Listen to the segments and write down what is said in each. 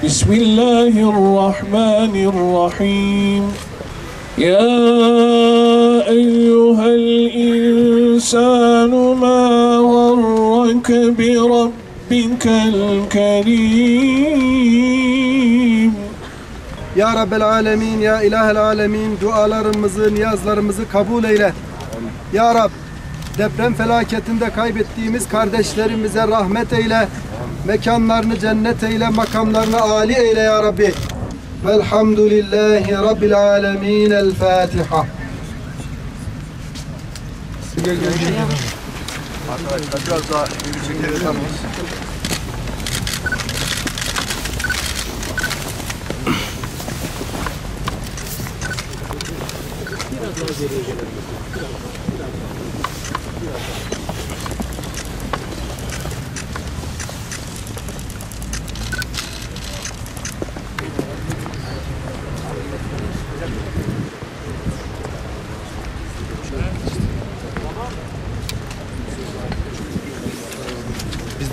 Bismillahirrahmanirrahim. Ya eyyuhel insanu ma gharrake bi rabbikel kerim. Ya Rabbel Alemin, Ya İlahel Alemin, dualarımızı, niyazlarımızı kabul eyle. Ya Rab, deprem felaketinde kaybettiğimiz kardeşlerimize rahmet eyle. Mekanlarını cennet eyle, makamlarını âli eyle Ya Rabbi. Velhamdülillahi Rabbil Alemin. El Fatiha. Arkadaşlar biraz daha geri çekerek alın. Biraz daha geriye gelelim.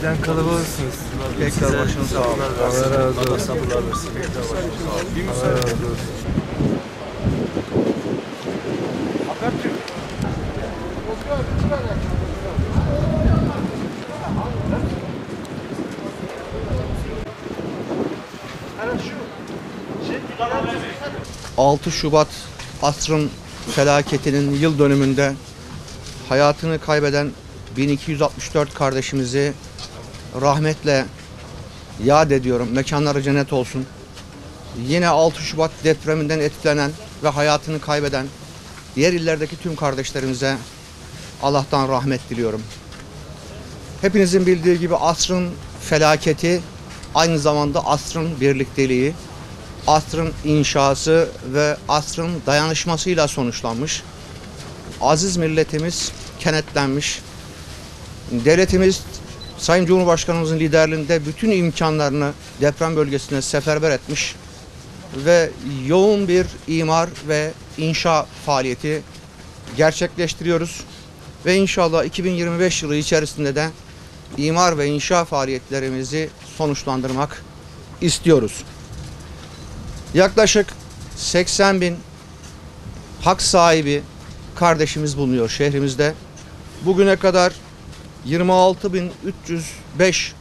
Bizden kalabalıksınız. Tekrar başınız sağ olun. Allah razı olsun. Allah sabırlar versin. Tekrar başınız sağ olun. Allah razı olsun. ...6 Şubat asrın felaketinin yıl dönümünde hayatını kaybeden 1264 kardeşimizi rahmetle yad ediyorum. Mekanları cennet olsun. Yine 6 Şubat depreminden etkilenen ve hayatını kaybeden diğer illerdeki tüm kardeşlerimize Allah'tan rahmet diliyorum. Hepinizin bildiği gibi asrın felaketi aynı zamanda asrın birlikteliği, asrın inşası ve asrın dayanışmasıyla sonuçlanmış. Aziz milletimiz kenetlenmiş. Devletimiz Sayın Cumhurbaşkanımızın liderliğinde bütün imkanlarını deprem bölgesine seferber etmiş ve yoğun bir imar ve inşa faaliyeti gerçekleştiriyoruz. Ve inşallah 2025 yılı içerisinde de imar ve inşa faaliyetlerimizi sonuçlandırmak istiyoruz. Yaklaşık 80 bin hak sahibi kardeşimiz bulunuyor şehrimizde. Bugüne kadar 26.305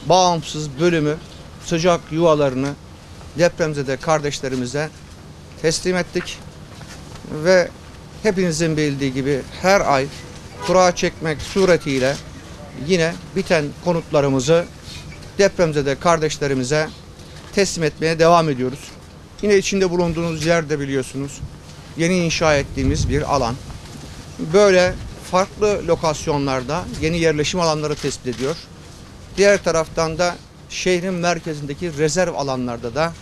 bağımsız bölümü sıcak yuvalarını depremzede kardeşlerimize teslim ettik. Ve hepinizin bildiği gibi her ay kura çekmek suretiyle yine biten konutlarımızı depremzede kardeşlerimize teslim etmeye devam ediyoruz. Yine içinde bulunduğunuz yerde biliyorsunuz yeni inşa ettiğimiz bir alan. Böyle farklı lokasyonlarda yeni yerleşim alanları tespit ediyor. Diğer taraftan da şehrin merkezindeki rezerv alanlarda da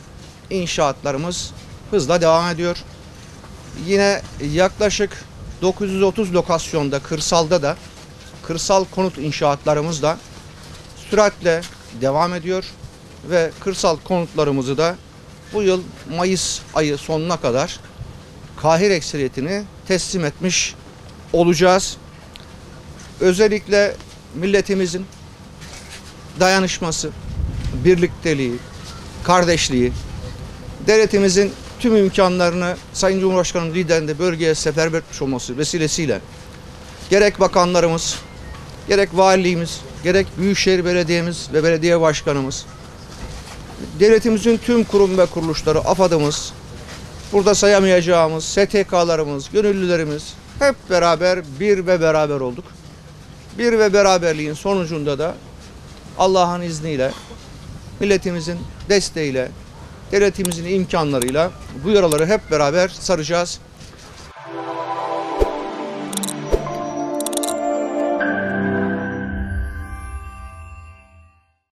inşaatlarımız hızla devam ediyor. Yine yaklaşık 930 lokasyonda kırsalda da kırsal konut inşaatlarımız da süratle devam ediyor ve kırsal konutlarımızı da bu yıl Mayıs ayı sonuna kadar kahir ekseriyetini teslim etmiş olacağız. Özellikle milletimizin dayanışması, birlikteliği, kardeşliği, devletimizin tüm imkanlarını Sayın Cumhurbaşkanı'nın liderliğinde bölgeye seferber etmiş olması vesilesiyle gerek bakanlarımız, gerek valiliğimiz, gerek Büyükşehir Belediye'miz ve belediye başkanımız, devletimizin tüm kurum ve kuruluşları, AFAD'ımız, burada sayamayacağımız STK'larımız, gönüllülerimiz hep beraber bir ve beraber olduk. Bir ve beraberliğin sonucunda da Allah'ın izniyle, milletimizin desteğiyle, devletimizin imkanlarıyla bu yaraları hep beraber saracağız.